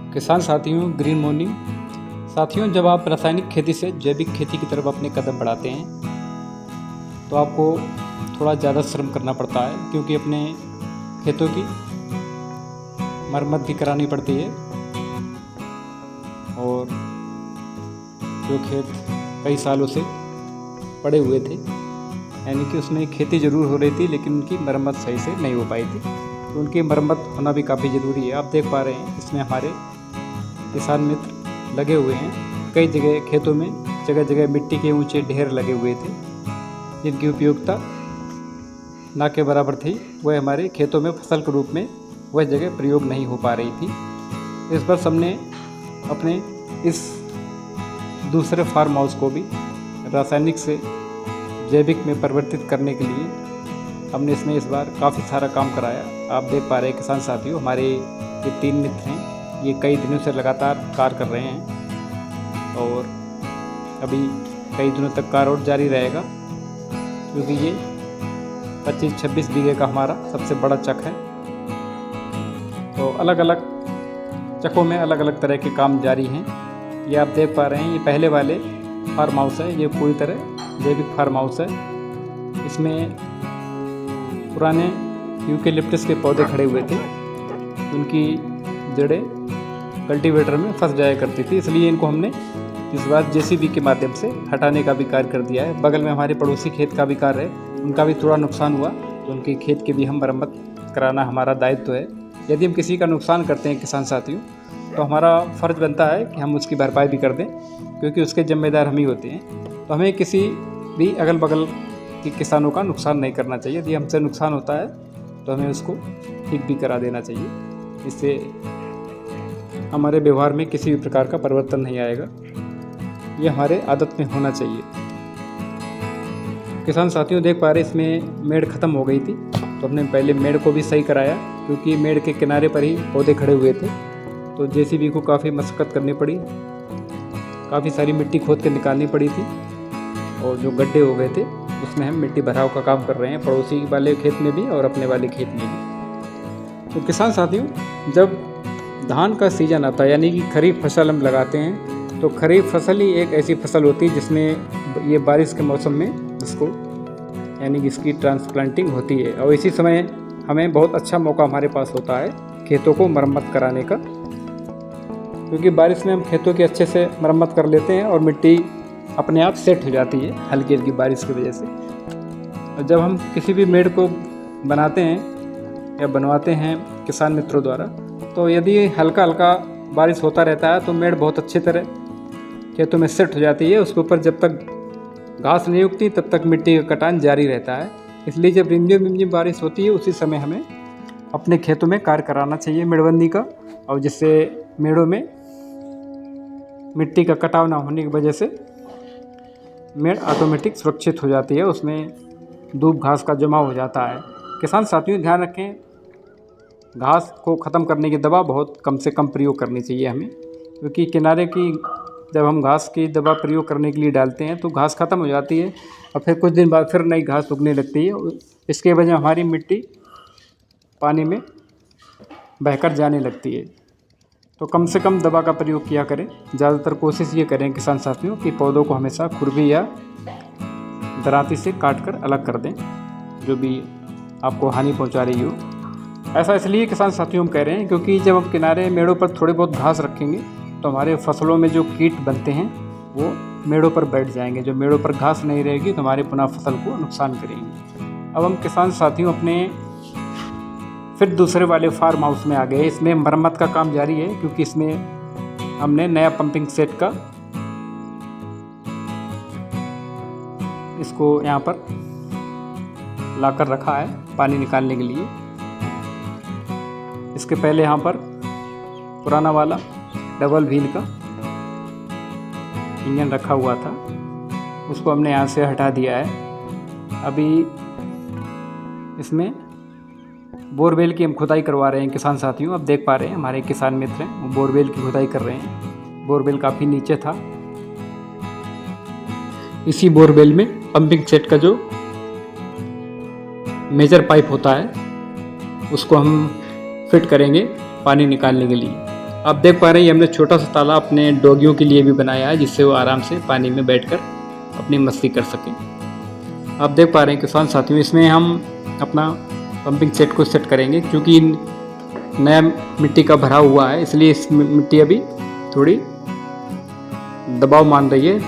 किसान साथियों, green morning साथियों, जब आप रासायनिक खेती से जैविक खेती की तरफ अपने कदम बढ़ाते हैं तो आपको थोड़ा ज़्यादा श्रम करना पड़ता है, क्योंकि अपने खेतों की मरम्मत भी करानी पड़ती है। और जो खेत कई सालों से पड़े हुए थे, यानी कि उसमें खेती ज़रूर हो रही थी लेकिन उनकी मरम्मत सही से नहीं हो पाई थी, तो उनकी मरम्मत होना भी काफ़ी ज़रूरी है। आप देख पा रहे हैं इसमें हमारे किसान मित्र लगे हुए हैं। कई जगह खेतों में जगह जगह मिट्टी के ऊंचे ढेर लगे हुए थे, जिनकी उपयोगिता ना के बराबर थी। वह हमारे खेतों में फसल के रूप में वह जगह प्रयोग नहीं हो पा रही थी। इस वर्ष हमने अपने इस दूसरे फार्म हाउस को भी रासायनिक से जैविक में परिवर्तित करने के लिए हमने इसमें इस बार काफ़ी सारा काम कराया। आप देख पा रहे हैं किसान साथियों, हमारे ये 3 मित्र हैं, ये कई दिनों से लगातार कार्य कर रहे हैं और अभी कई दिनों तक कार्य और जारी रहेगा, क्योंकि ये 25-26 बीघे का हमारा सबसे बड़ा चक है। तो अलग अलग चकों में अलग अलग तरह के काम जारी हैं। ये आप देख पा रहे हैं, ये पहले वाले फार्म हाउस है, ये पूरी तरह जैविक फार्म हाउस है। इसमें पुराने यूकेलिप्टस के पौधे खड़े हुए थे, उनकी जड़ें कल्टीवेटर में फंस जाया करती थी, इसलिए इनको हमने इस बार जेसीबी के माध्यम से हटाने का भी कार्य कर दिया है। बगल में हमारे पड़ोसी खेत का भी कार्य है, उनका भी थोड़ा नुकसान हुआ, तो उनके खेत की भी हम मरम्मत कराना हमारा दायित्व है। यदि हम किसी का नुकसान करते हैं किसान साथियों, तो हमारा फ़र्ज़ बनता है कि हम उसकी भरपाई भी कर दें, क्योंकि उसके जिम्मेदार हम ही होते हैं। तो हमें किसी भी अगल बगल के किसानों का नुकसान नहीं करना चाहिए। यदि हमसे नुकसान होता है तो हमें उसको ठीक भी करा देना चाहिए। इससे हमारे व्यवहार में किसी भी प्रकार का परिवर्तन नहीं आएगा, ये हमारे आदत में होना चाहिए। किसान साथियों देख पा रहे इसमें मेड़ ख़त्म हो गई थी, तो हमने पहले मेड़ को भी सही कराया, क्योंकि मेड़ के किनारे पर ही पौधे खड़े हुए थे। तो जेसीबी को काफ़ी मशक्क़त करनी पड़ी, काफ़ी सारी मिट्टी खोद के निकालनी पड़ी थी, और जो गड्ढे हो गए थे उसमें हम मिट्टी भराव का काम कर रहे हैं, पड़ोसी वाले खेत में भी और अपने वाले खेत में भी। तो किसान साथियों, जब धान का सीज़न आता है, यानी कि खरीफ फसल हम लगाते हैं, तो खरीफ फसल ही एक ऐसी फसल होती है जिसमें ये बारिश के मौसम में इसको यानी कि इसकी ट्रांसप्लांटिंग होती है, और इसी समय हमें बहुत अच्छा मौका हमारे पास होता है खेतों को मरम्मत कराने का, क्योंकि बारिश में हम खेतों की अच्छे से मरम्मत कर लेते हैं और मिट्टी अपने आप सेट हो जाती है हल्की हल्की बारिश की वजह से। और जब हम किसी भी मेड़ को बनाते हैं या बनवाते हैं किसान मित्रों द्वारा, तो यदि हल्का हल्का बारिश होता रहता है तो मेड़ बहुत अच्छी तरह खेतों में सेट हो जाती है। उसके ऊपर जब तक घास नहीं उगती तब तक मिट्टी का कटान जारी रहता है। इसलिए जब रिमझिम रिमझिम बारिश होती है उसी समय हमें अपने खेतों में कार्य कराना चाहिए मेड़बंदी का, और जिससे मेड़ों में मिट्टी का कटाव ना होने की वजह से मेड़ ऑटोमेटिक सुरक्षित हो जाती है, उसमें दूब घास का जमाव हो जाता है। किसान साथियों ध्यान रखें, घास को ख़त्म करने की दवा बहुत कम से कम प्रयोग करनी चाहिए हमें, क्योंकि किनारे की जब हम घास की दवा प्रयोग करने के लिए डालते हैं तो घास ख़त्म हो जाती है और फिर कुछ दिन बाद फिर नई घास उगने लगती है। इसके वजह हमारी मिट्टी पानी में बहकर जाने लगती है। तो कम से कम दवा का प्रयोग किया करें। ज़्यादातर कोशिश ये करें किसान साथियों कि पौधों को हमेशा खुरपी या दरांती से काट कर अलग कर दें, जो भी आपको हानि पहुंचा रही हो। ऐसा इसलिए किसान साथियों हम कह रहे हैं, क्योंकि जब हम किनारे मेड़ों पर थोड़े बहुत घास रखेंगे तो हमारे फसलों में जो कीट बनते हैं वो मेड़ों पर बैठ जाएंगे। जो मेड़ों पर घास नहीं रहेगी तो हमारे पुनः फसल को नुकसान करेंगे। अब हम किसान साथियों अपने फिर दूसरे वाले फार्म हाउस में आ गए। इसमें मरम्मत का काम जारी है, क्योंकि इसमें हमने नया पंपिंग सेट का इसको यहाँ पर लाकर रखा है पानी निकालने के लिए। इसके पहले यहाँ पर पुराना वाला डबल व्हील का इंजन रखा हुआ था, उसको हमने यहाँ से हटा दिया है। अभी इसमें बोरवेल की हम खुदाई करवा रहे हैं किसान साथियों। अब देख पा रहे हैं हमारे किसान मित्र हैं, वो बोरवेल की खुदाई कर रहे हैं। बोरवेल काफ़ी नीचे था। इसी बोरवेल में पंपिंग सेट का जो मेजर पाइप होता है उसको हम फिट करेंगे पानी निकालने के लिए। आप देख पा रहे हैं ये हमने छोटा सा तालाब अपने डॉगियों के लिए भी बनाया है, जिससे वो आराम से पानी में बैठकर अपनी मस्ती कर सकें। आप देख पा रहे हैं किसान साथियों, इसमें हम अपना पंपिंग सेट को सेट करेंगे, क्योंकि नया मिट्टी का भरा हुआ है, इसलिए इस मिट्टी अभी थोड़ी दबाव मान रही है,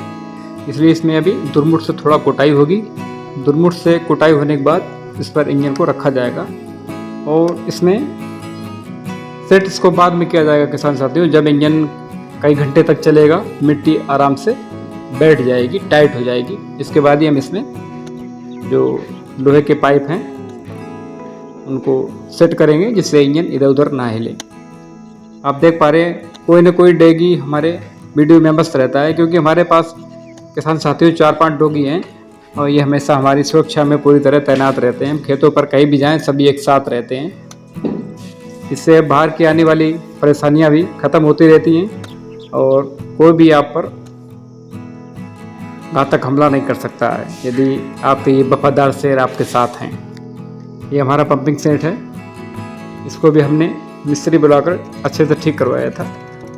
इसलिए इसमें अभी दुरमुट से थोड़ा कुटाई होगी। दुरमुट से कुटाई होने के बाद इस पर इंजन को रखा जाएगा और इसमें सेट इसको बाद में किया जाएगा किसान साथियों। जब इंजन कई घंटे तक चलेगा, मिट्टी आराम से बैठ जाएगी, टाइट हो जाएगी, इसके बाद ही हम इसमें जो लोहे के पाइप हैं उनको सेट करेंगे, जिससे इंजन इधर उधर ना हिले। आप देख पा रहे हैं कोई ना कोई डॉगी हमारे वीडियो में मस्त रहता है, क्योंकि हमारे पास किसान साथियों 4-5 डॉगी हैं और ये हमेशा हमारी सुरक्षा में पूरी तरह तैनात रहते हैं। खेतों पर कहीं भी जाएं सभी एक साथ रहते हैं, इससे बाहर की आने वाली परेशानियां भी ख़त्म होती रहती हैं और कोई भी आप पर घातक हमला नहीं कर सकता है यदि आपके ये वफादार शेर आपके साथ हैं। ये हमारा पंपिंग सेट है, इसको भी हमने मिस्त्री बुलाकर अच्छे से ठीक करवाया था।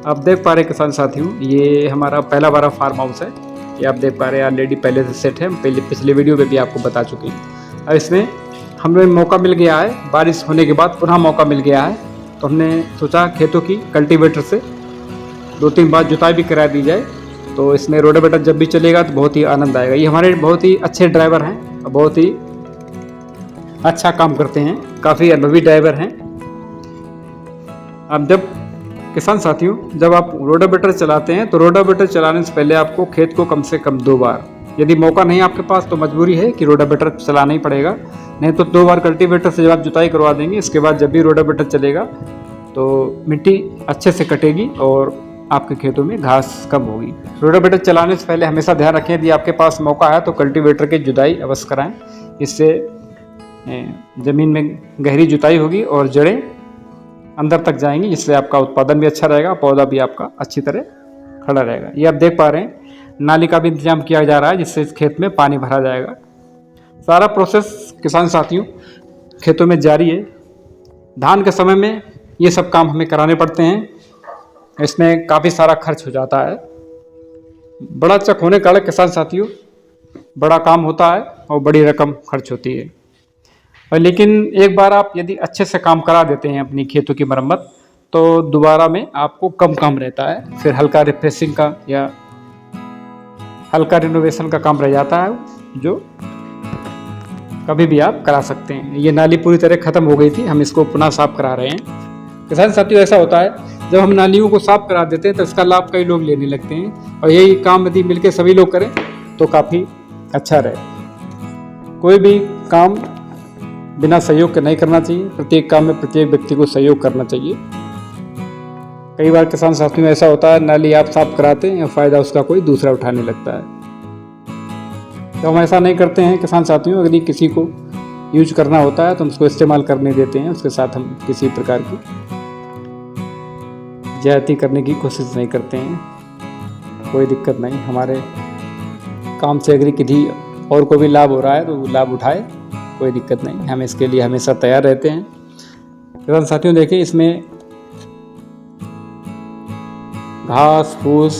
आप देख पा रहे किसान साथियों, ये हमारा पहला बारा फार्म हाउस है। ये आप देख पा रहे हैं ऑलरेडी पहले से सेट है, हम पिछले वीडियो में भी आपको बता चुके हैं। अब इसमें हमें मौका मिल गया है, बारिश होने के बाद पुनः मौका मिल गया है, तो हमने सोचा खेतों की कल्टीवेटर से 2-3 बार जुताई भी करा दी जाए, तो इसमें रोटावेटर जब भी चलेगा तो बहुत ही आनंद आएगा। ये हमारे बहुत ही अच्छे ड्राइवर हैं और बहुत ही अच्छा काम करते हैं, काफ़ी अनुभवी ड्राइवर हैं। अब जब किसान साथियों, जब आप रोटावेटर चलाते हैं तो रोटावेटर चलाने से पहले आपको खेत को कम से कम 2 बार, यदि मौका नहीं आपके पास तो मजबूरी है कि रोटावेटर चलाना ही पड़ेगा, नहीं तो 2 बार कल्टीवेटर से जब आप जुताई करवा देंगे, इसके बाद जब भी रोटावेटर चलेगा तो मिट्टी अच्छे से कटेगी और आपके खेतों में घास कम होगी। रोटावेटर चलाने से पहले हमेशा ध्यान रखें, यदि आपके पास मौका है तो कल्टीवेटर की जुताई अवश्य कराएं, इससे ज़मीन में गहरी जुताई होगी और जड़ें अंदर तक जाएंगी, जिससे आपका उत्पादन भी अच्छा रहेगा, पौधा भी आपका अच्छी तरह खड़ा रहेगा। ये आप देख पा रहे हैं नाली का भी इंतजाम किया जा रहा है, जिससे इस खेत में पानी भरा जाएगा। सारा प्रोसेस किसान साथियों खेतों में जारी है। धान के समय में ये सब काम हमें कराने पड़ते हैं, इसमें काफ़ी सारा खर्च हो जाता है। बड़ा चक होने का किसान साथियों बड़ा काम होता है और बड़ी रकम खर्च होती है, और लेकिन एक बार आप यदि अच्छे से काम करा देते हैं अपनी खेतों की मरम्मत, तो दोबारा में आपको कम काम रहता है, फिर हल्का रिफ्रेशिंग का या हल्का रिनोवेशन का काम रह जाता है, जो कभी भी आप करा सकते हैं। ये नाली पूरी तरह ख़त्म हो गई थी, हम इसको पुनः साफ करा रहे हैं। किसान साथियों ऐसा होता है, जब हम नालियों को साफ करा देते हैं तो इसका लाभ कई लोग लेने लगते हैं, और यही काम यदि मिलकर सभी लोग करें तो काफ़ी अच्छा रहे। कोई भी काम बिना सहयोग के नहीं करना चाहिए, प्रत्येक काम में प्रत्येक व्यक्ति को सहयोग करना चाहिए। कई बार किसान साथियों में ऐसा होता है, नाली आप साफ कराते हैं, फ़ायदा उसका कोई दूसरा उठाने लगता है, तो हम ऐसा नहीं करते हैं किसान साथियों। यदि किसी को यूज करना होता है तो हम उसको इस्तेमाल करने देते हैं, उसके साथ हम किसी प्रकार की ज्यादती करने की कोशिश नहीं करते हैं। कोई दिक्कत नहीं, हमारे काम से अगर किसी और को भी लाभ हो रहा है तो वो लाभ उठाए, कोई दिक्कत नहीं, हम इसके लिए हमेशा तैयार रहते हैं। किसान साथियों देखिए इसमें घास फूस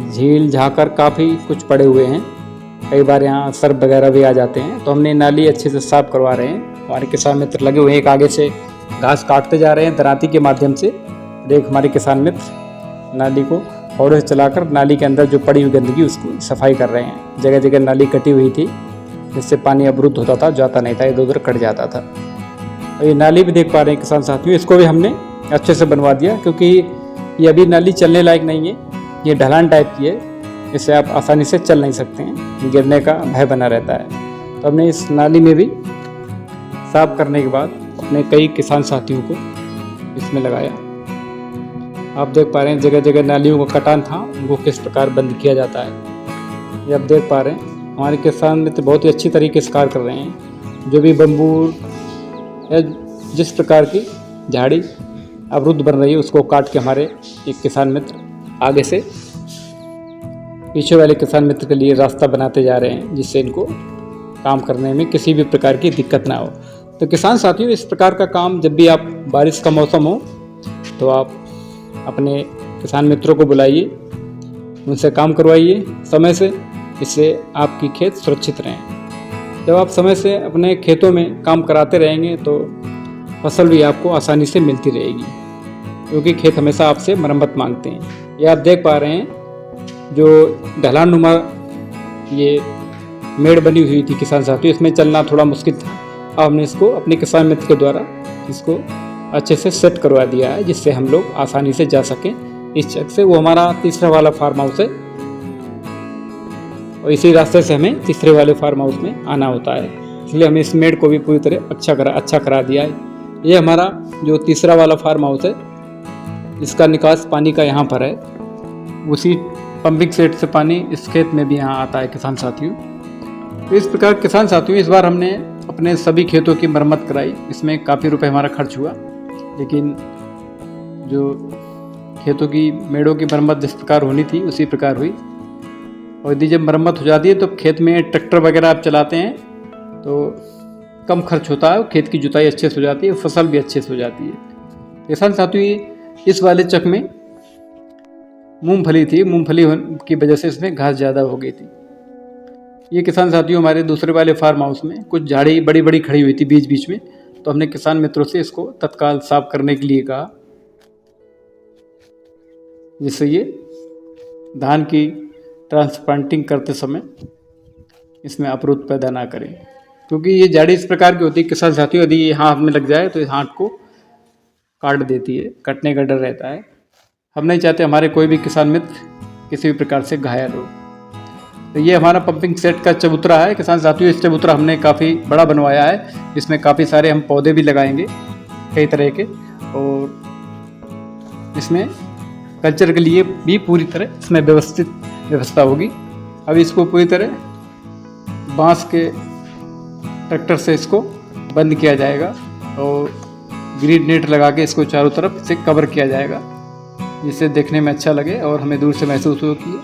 झील झाकर काफ़ी कुछ पड़े हुए हैं, कई बार यहाँ सर्प वगैरह भी आ जाते हैं, तो हमने नाली अच्छे से साफ करवा रहे हैं। हमारे किसान मित्र लगे हुए हैं, एक आगे से घास काटते जा रहे हैं दराती के माध्यम से। देख हमारे किसान मित्र नाली को फावड़े से चलाकर नाली के अंदर जो पड़ी हुई गंदगी उसको सफाई कर रहे हैं। जगह जगह नाली कटी हुई थी, जिससे पानी अवरुद्ध होता था, जाता नहीं था, इधर उधर कट जाता था। और ये नाली भी देख पा रहे हैं किसान साथियों, इसको भी हमने अच्छे से बनवा दिया, क्योंकि ये अभी नाली चलने लायक नहीं है, ये ढलान टाइप की है, इससे आप आसानी से चल नहीं सकते हैं, गिरने का भय बना रहता है। तो हमने इस नाली में भी साफ करने के बाद अपने कई किसान साथियों को इसमें लगाया। आप देख पा रहे हैं जगह जगह नालियों का कटान था, उनको किस प्रकार बंद किया जाता है, ये आप देख पा रहे हैं। हमारे किसान मित्र बहुत ही अच्छी तरीके से कार्य कर रहे हैं। जो भी बम्बू या जिस प्रकार की झाड़ी अवरुद्ध बन रही है उसको काट के हमारे एक किसान मित्र आगे से पीछे वाले किसान मित्र के लिए रास्ता बनाते जा रहे हैं, जिससे इनको काम करने में किसी भी प्रकार की दिक्कत ना हो। तो किसान साथियों इस प्रकार का काम जब भी आप बारिश का मौसम हो तो आप अपने किसान मित्रों को बुलाइए, उनसे काम करवाइए समय से, इससे आपकी खेत सुरक्षित रहें। जब आप समय से अपने खेतों में काम कराते रहेंगे तो फसल भी आपको आसानी से मिलती रहेगी, क्योंकि खेत हमेशा आपसे मरम्मत मांगते हैं। ये आप देख पा रहे हैं जो ढलान नुमा ये मेड़ बनी हुई थी किसान साथियों, इसमें चलना थोड़ा मुश्किल था। अब हमने इसको अपने किसान मित्र के द्वारा इसको अच्छे से सेट करवा दिया है, जिससे हम लोग आसानी से जा सकें इस जगह से। वो हमारा तीसरा वाला फार्म हाउस है और इसी रास्ते से हमें तीसरे वाले फार्म हाउस में आना होता है, इसलिए हमें इस मेड़ को भी पूरी तरह अच्छा करा दिया है। ये हमारा जो तीसरा वाला फार्म हाउस है, इसका निकास पानी का यहाँ पर है। उसी पंपिंग सेट से पानी इस खेत में भी यहाँ आता है किसान साथियों। तो इस प्रकार किसान साथियों, इस बार हमने अपने सभी खेतों की मरम्मत कराई। इसमें काफ़ी रुपए हमारा खर्च हुआ, लेकिन जो खेतों की मेड़ों की मरम्मत जिस प्रकार होनी थी उसी प्रकार हुई। और यदि जब मरम्मत हो जाती है तो खेत में ट्रैक्टर वगैरह आप चलाते हैं तो कम खर्च होता है, खेत की जुताई अच्छे से हो जाती है, फसल भी अच्छे से हो जाती है। किसान साथियों, इस वाले चक में मूंगफली थी, मूंगफली की वजह से इसमें घास ज़्यादा हो गई थी। ये किसान साथियों हमारे दूसरे वाले फार्म हाउस में कुछ झाड़ी बड़ी बड़ी खड़ी हुई थी बीच बीच में, तो हमने किसान मित्रों से इसको तत्काल साफ करने के लिए कहा, जिससे ये धान की ट्रांसप्लांटिंग करते समय इसमें अवरोध पैदा ना करें। क्योंकि ये झाड़ी इस प्रकार की होती है किसान साथियों, यदि ये हाथ में लग जाए तो इस हाथ को काट देती है, कटने का डर रहता है। हम नहीं चाहते हमारे कोई भी किसान मित्र किसी भी प्रकार से घायल हो। तो ये हमारा पंपिंग सेट का चबूतरा है किसान साथियों। इस चबूतरा हमने काफ़ी बड़ा बनवाया है, इसमें काफ़ी सारे हम पौधे भी लगाएंगे कई तरह के, और इसमें कल्चर के लिए भी पूरी तरह इसमें व्यवस्थित व्यवस्था होगी। अब इसको पूरी तरह बांस के ट्रैक्टर से इसको बंद किया जाएगा और ग्रीन नेट लगा के इसको चारों तरफ से कवर किया जाएगा, जिससे देखने में अच्छा लगे और हमें दूर से महसूस हो कि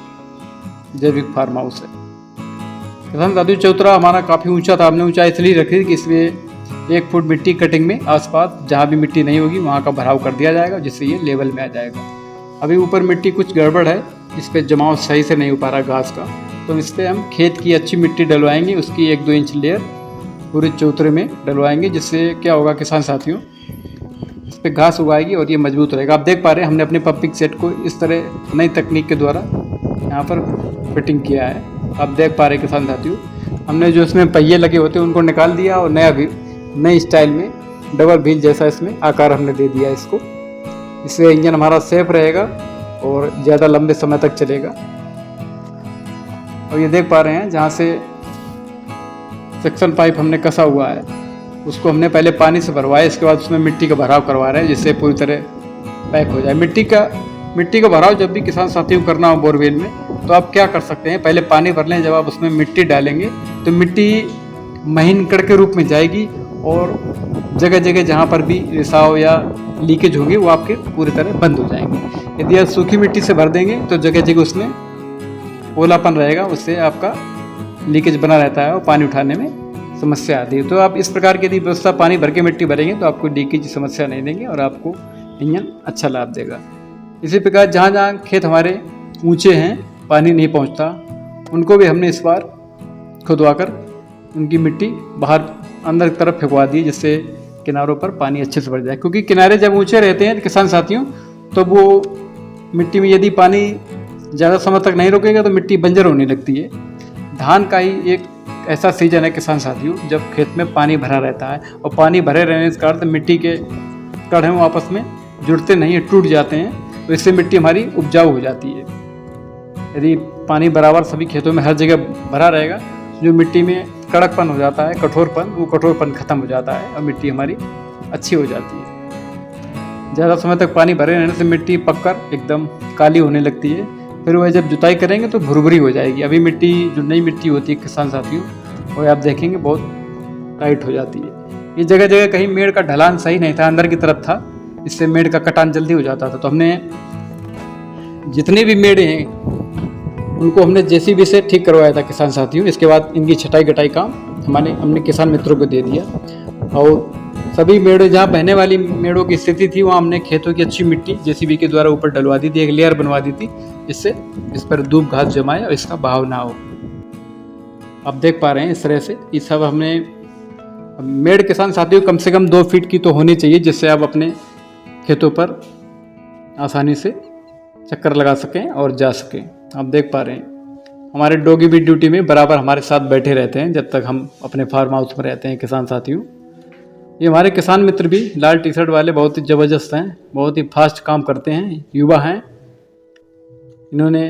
जैविक फार्म हाउस है। किसान साथियों, चबूतरा हमारा काफ़ी ऊंचा था। हमने ऊंचाई इसलिए रखी कि इसमें 1 फुट मिट्टी कटिंग में आसपास जहाँ भी मिट्टी नहीं होगी वहाँ का भराव कर दिया जाएगा, जिससे ये लेवल में आ जाएगा। अभी ऊपर मिट्टी कुछ गड़बड़ है, इस पर जमाव सही से नहीं हो पा रहा घास का, तो इस पर हम खेत की अच्छी मिट्टी डलवाएंगे, उसकी 1-2 इंच लेयर पूरे चबूतरे में डलवाएंगे, जिससे क्या होगा किसान साथियों, इस पर घास उगाएगी और ये मजबूत रहेगा। आप देख पा रहे हैं हमने अपने पंपिंग सेट को इस तरह नई तकनीक के द्वारा यहाँ पर फिटिंग किया है। आप देख पा रहे हैं किसान साथियों, हमने जो इसमें पहिए लगे होते हैं उनको निकाल दिया और नई स्टाइल में डबल व्हील जैसा इसमें आकार हमने दे दिया इसको। इससे इंजन हमारा सेफ रहेगा और ज़्यादा लंबे समय तक चलेगा। और ये देख पा रहे हैं जहाँ से सेक्शन पाइप हमने कसा हुआ है उसको हमने पहले पानी से भरवाया, इसके बाद उसमें मिट्टी का भराव करवा रहे हैं, जिससे पूरी तरह पैक हो जाए। मिट्टी का भराव जब भी किसान साथियों को करना हो बोरवेल में, तो आप क्या कर सकते हैं, पहले पानी भर लें। जब आप उसमें मिट्टी डालेंगे तो मिट्टी महीन कण के रूप में जाएगी और जगह जगह जहाँ पर भी रिसाव या लीकेज होगी वो आपके पूरी तरह बंद हो जाएंगे। यदि आप सूखी मिट्टी से भर देंगे तो जगह जगह उसमें ओलापन रहेगा, उससे आपका लीकेज बना रहता है और पानी उठाने में समस्या आती है। तो आप इस प्रकार की यदि व्यवस्था पानी भर के मिट्टी भरेंगे तो आपको लीकेज की समस्या नहीं देंगे और आपको इंजन अच्छा लाभ देगा। इसी प्रकार जहाँ जहाँ खेत हमारे ऊंचे हैं, पानी नहीं पहुँचता, उनको भी हमने इस बार खुदवाकर उनकी मिट्टी बाहर अंदर की तरफ फेंकवा दी, जिससे किनारों पर पानी अच्छे से भर जाए। क्योंकि किनारे जब ऊंचे रहते हैं किसान साथियों, तो वो मिट्टी में यदि पानी ज़्यादा समय तक नहीं रुकेगा तो मिट्टी बंजर होने लगती है। धान का ही एक ऐसा सीजन है किसान साथियों जब खेत में पानी भरा रहता है, और पानी भरे रहने के कारण मिट्टी के कण हैं वो आपस में जुड़ते नहीं है, टूट जाते हैं, तो इससे मिट्टी हमारी उपजाऊ हो जाती है। यदि पानी बराबर सभी खेतों में हर जगह भरा रहेगा, जो मिट्टी में कड़कपन हो जाता है, कठोरपन, वो कठोरपन खत्म हो जाता है और मिट्टी हमारी अच्छी हो जाती है। ज़्यादा समय तक पानी भरे रहने से मिट्टी पककर एकदम काली होने लगती है, फिर वह जब जुताई करेंगे तो भुरभुरी हो जाएगी। अभी मिट्टी जो नई मिट्टी होती है किसान साथियों, वो आप देखेंगे बहुत टाइट हो जाती है। ये जगह जगह कहीं मेड़ का ढलान सही नहीं था, अंदर की तरफ था, इससे मेड़ का कटान जल्दी हो जाता था। तो हमने जितने भी मेड़ हैं उनको हमने जेसीबी से ठीक करवाया था किसान साथियों। इसके बाद इनकी छटाई कटाई काम हमने किसान मित्रों को दे दिया और सभी मेड़ों, जहाँ बहने वाली मेड़ों की स्थिति थी, वहाँ हमने खेतों की अच्छी मिट्टी जेसीबी के द्वारा ऊपर डलवा दी थी, एक लेयर बनवा दी थी, जिससे इस पर दूब घास जमाए और इसका बहाव ना हो। आप देख पा रहे हैं इस तरह से ये सब हमने। मेड़ किसान साथियों कम से कम 2 फीट की तो होनी चाहिए, जिससे आप अपने खेतों पर आसानी से चक्कर लगा सकें और जा सकें। आप देख पा रहे हैं हमारे डॉगी भी ड्यूटी में बराबर हमारे साथ बैठे रहते हैं जब तक हम अपने फार्म हाउस में रहते हैं किसान साथियों। ये हमारे किसान मित्र भी लाल टी शर्ट वाले बहुत ही ज़बरदस्त हैं, बहुत ही फास्ट काम करते हैं, युवा हैं। इन्होंने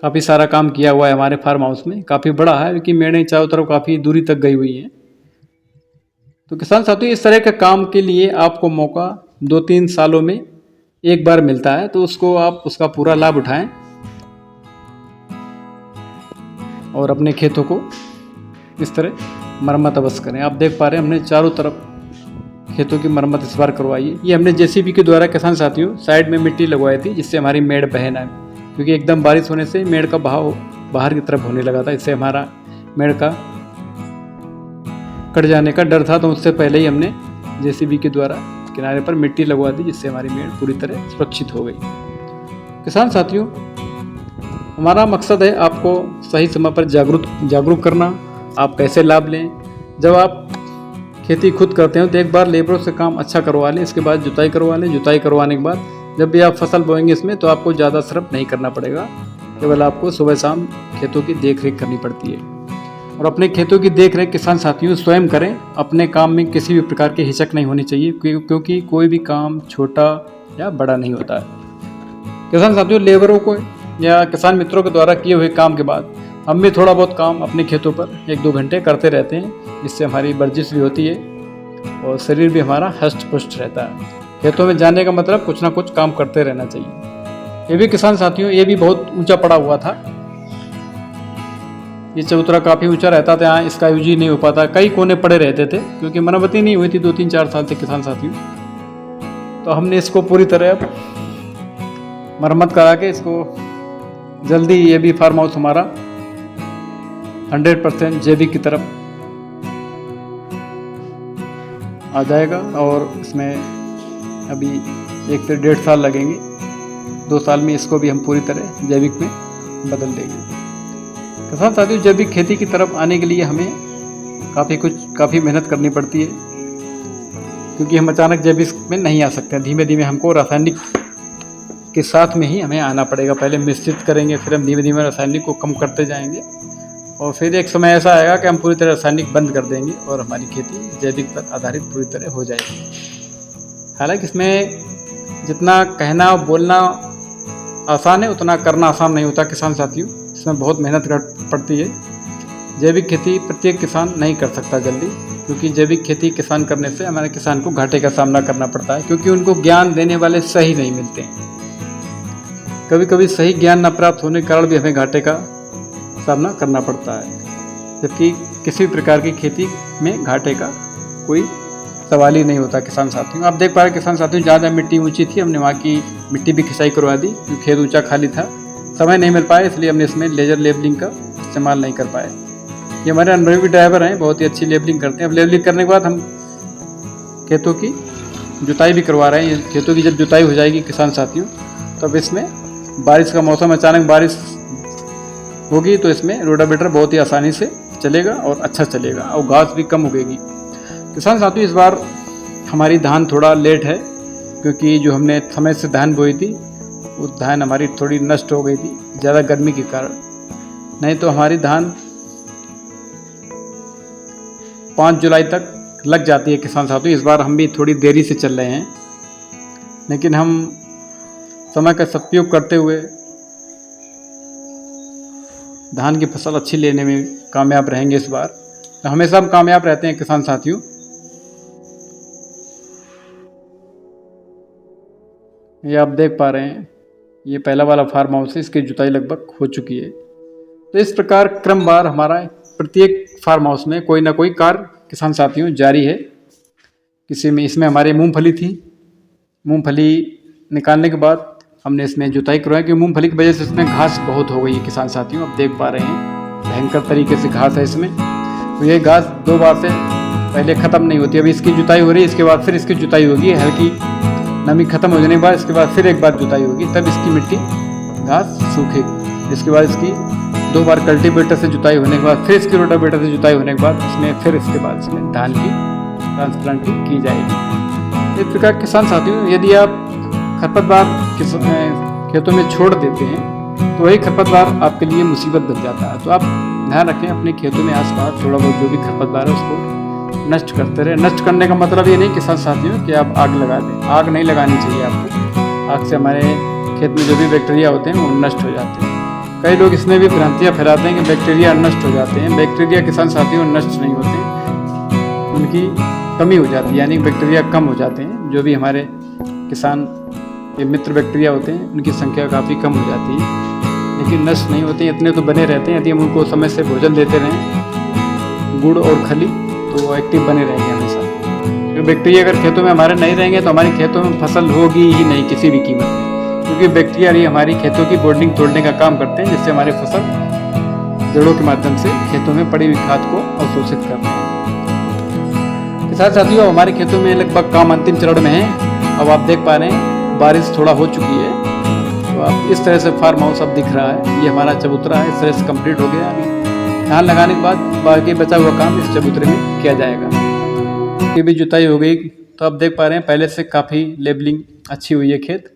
काफ़ी सारा काम किया हुआ है हमारे फार्म हाउस में, काफ़ी बड़ा है क्योंकि मेड़ें चारों तरफ काफ़ी दूरी तक गई हुई हैं। तो किसान साथियों इस तरह के काम के लिए आपको मौका 2-3 सालों में एक बार मिलता है, तो उसका पूरा लाभ उठाएं और अपने खेतों को इस तरह मरम्मत अवश्य करें। आप देख पा रहे हैं हमने चारों तरफ खेतों की मरम्मत इस बार करवाई है। ये हमने जेसीबी के द्वारा किसान साथियों साइड में मिट्टी लगवाई थी, जिससे हमारी मेड़ बहे ना, क्योंकि एकदम बारिश होने से मेड़ का बहाव बाहर की तरफ होने लगा था, इससे हमारा मेड़ का कट जाने का डर था। तो उससे पहले ही हमने जेसीबी के द्वारा किनारे पर मिट्टी लगवा दी, जिससे हमारी मेड़ पूरी तरह सुरक्षित हो गई। किसान साथियों हमारा मकसद है आपको सही समय पर जागरूक करना। आप कैसे लाभ लें। जब आप खेती खुद करते हो तो एक बार लेबरों से काम अच्छा करवा लें, इसके बाद जुताई करवा लें। जुताई करवाने के बाद जब भी आप फसल बोएंगे इसमें, तो आपको ज़्यादा श्रम नहीं करना पड़ेगा, केवल आपको सुबह शाम खेतों की देखरेख करनी पड़ती है। और अपने खेतों की देखरेख किसान साथियों स्वयं करें। अपने काम में किसी भी प्रकार की हिचक नहीं होनी चाहिए, क्योंकि कोई भी काम छोटा या बड़ा नहीं होता है। किसान साथियों लेबरों को या किसान मित्रों के द्वारा किए हुए काम के बाद हम भी थोड़ा बहुत काम अपने खेतों पर 1-2 घंटे करते रहते हैं, जिससे हमारी वर्जिश भी होती है और शरीर भी हमारा हष्ट पुष्ट रहता है। खेतों में जाने का मतलब कुछ ना कुछ काम करते रहना चाहिए। ये भी किसान साथियों ये भी बहुत ऊंचा पड़ा हुआ था, ये चबूतरा काफ़ी ऊंचा रहता था, यहाँ इसका यूज ही नहीं हो पाता, कई कोने पड़े रहते थे क्योंकि मरम्मती नहीं हुई थी 2-3-4 साल से किसान साथियों। तो हमने इसको पूरी तरह मरम्मत करा के इसको जल्दी ये भी फार्म हाउस हमारा 100% जैविक की तरफ आ जाएगा और इसमें अभी 1 से 1.5 साल लगेंगे। 2 साल में इसको भी हम पूरी तरह जैविक में बदल देंगे। किसान साथियों जैविक खेती की तरफ आने के लिए हमें काफ़ी मेहनत करनी पड़ती है, क्योंकि हम अचानक जैविक में नहीं आ सकते। धीमे धीमे हमको रासायनिक के साथ में ही हमें आना पड़ेगा। पहले मिश्रित करेंगे, फिर हम धीमे धीमे रासायनिक को कम करते जाएंगे और फिर एक समय ऐसा आएगा कि हम पूरी तरह रासायनिक बंद कर देंगे और हमारी खेती जैविक पर आधारित पूरी तरह हो जाएगी। हालांकि इसमें जितना कहना और बोलना आसान है, उतना करना आसान नहीं होता किसान साथियों। इसमें बहुत मेहनत पड़ती है। जैविक खेती प्रत्येक किसान नहीं कर सकता जल्दी, क्योंकि जैविक खेती किसान करने से हमारे किसान को घाटे का सामना करना पड़ता है, क्योंकि उनको ज्ञान देने वाले सही नहीं मिलते हैं। कभी कभी सही ज्ञान न प्राप्त होने के कारण भी हमें घाटे का सामना करना पड़ता है, जबकि किसी भी प्रकार की खेती में घाटे का कोई सवाल ही नहीं होता किसान साथियों। आप देख पा रहे किसान साथियों ज़्यादा मिट्टी ऊंची थी, हमने वहाँ की मिट्टी भी खिंचाई करवा दी, क्योंकि खेत ऊंचा खाली था, समय नहीं मिल पाया, इसलिए हमने इसमें लेजर लेबलिंग का इस्तेमाल नहीं कर पाए। ये हमारे अनुभवी ड्राइवर हैं, बहुत ही अच्छी लेबलिंग करते हैं। अब लेबलिंग करने के बाद हम खेतों की जुताई भी करवा रहे हैं। खेतों की जब जुताई हो जाएगी किसान साथियों, तब इसमें बारिश का मौसम, अचानक बारिश होगी तो इसमें रोटावेटर बहुत ही आसानी से चलेगा और अच्छा चलेगा और घास भी कम उगेगी। किसान साथियों इस बार हमारी धान थोड़ा लेट है, क्योंकि जो हमने समय से धान बोई थी वो धान हमारी थोड़ी नष्ट हो गई थी ज़्यादा गर्मी के कारण। नहीं तो हमारी धान 5 जुलाई तक लग जाती है किसान साथियों। इस बार हम भी थोड़ी देरी से चल रहे हैं, लेकिन हम समय का सदुपयोग करते हुए धान की फसल अच्छी लेने में कामयाब रहेंगे इस बार। तो हमेशा हम कामयाब रहते हैं किसान साथियों। ये आप देख पा रहे हैं, ये पहला वाला फार्म हाउस है, इसकी जुताई लगभग हो चुकी है। तो इस प्रकार क्रमवार हमारा प्रत्येक फार्म हाउस में कोई ना कोई कार्य किसान साथियों जारी है। इसमें हमारे मूंगफली थी, मूंगफली निकालने के बाद हमने इसमें जुताई करवाई, क्योंकि मूंगफली की वजह से इसमें घास बहुत हो गई है किसान साथियों। आप देख पा रहे हैं भयंकर तरीके से घास है इसमें। तो ये घास 2 बार से पहले ख़त्म नहीं होती। अभी इसकी जुताई हो रही है, इसके बाद फिर इसकी जुताई होगी। हल्की नमी ख़त्म हो जाने के बाद इसके बाद फिर एक बार जुताई होगी, तब इसकी मिट्टी घास सूखेगी। इसके बाद इसकी 2 बार कल्टीवेटर से जुताई होने के बाद फिर इसकी रोटावेटर से जुताई होने के बाद इसके बाद इसमें धान की ट्रांसप्लांटिंग की जाएगी। इस प्रकार किसान साथियों, यदि आप खरपतवार खेतों में छोड़ देते हैं तो वही खरपतवार आपके लिए मुसीबत बन जाता है। तो आप ध्यान रखें, अपने खेतों में आसपास थोड़ा बहुत जो भी खरपतवार है उसको नष्ट करते रहे। नष्ट करने का मतलब ये नहीं किसान साथियों कि आप आग लगा दें, आग नहीं लगानी चाहिए आपको। आग से हमारे खेत में जो भी बैक्टीरिया होते हैं वो नष्ट हो जाते हैं। कई लोग इसमें भी भ्रांतियाँ फैलाते हैं कि बैक्टीरिया नष्ट हो जाते हैं। बैक्टीरिया किसान साथियों नष्ट नहीं होते, उनकी कमी हो जाती है, यानी बैक्टीरिया कम हो जाते हैं। जो भी हमारे किसान ये मित्र बैक्टीरिया होते हैं उनकी संख्या काफ़ी कम हो जाती है, लेकिन नष्ट नहीं होते, इतने तो बने रहते हैं। यदि हम उनको समय से भोजन देते रहें, गुड़ और खली, तो वो एक्टिव बने रहेंगे हमेशा। जो बैक्टीरिया अगर खेतों में हमारे नहीं रहेंगे तो हमारे खेतों में फसल होगी ही नहीं किसी भी कीमत में, क्योंकि बैक्टीरिया ही हमारी खेतों की बॉन्डिंग तोड़ने का काम करते हैं, जिससे हमारे फसल जड़ों के माध्यम से खेतों में पड़ी हुई खाद को अवशोषित करते हैं। किसान साथियों, हमारे खेतों में लगभग काम अंतिम चरण में है। अब आप देख पा रहे हैं बारिश थोड़ा हो चुकी है, तो अब इस तरह से फार्म हाउस अब दिख रहा है। ये हमारा चबूतरा है, इस तरह से कंप्लीट हो गया। अभी धान लगाने के बाद बाकी बचा हुआ काम इस चबूतरे में किया जाएगा। ये भी जुताई हो गई, तो आप देख पा रहे हैं पहले से काफ़ी लेबलिंग अच्छी हुई है खेत।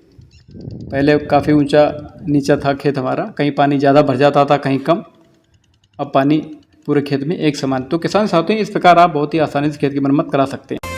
पहले काफ़ी ऊंचा नीचा था खेत हमारा, कहीं पानी ज़्यादा भर जाता था, कहीं कम। अब पानी पूरे खेत में एक समान। तो किसान साथियों, इस प्रकार आप बहुत ही आसानी से खेत की मरम्मत करा सकते हैं।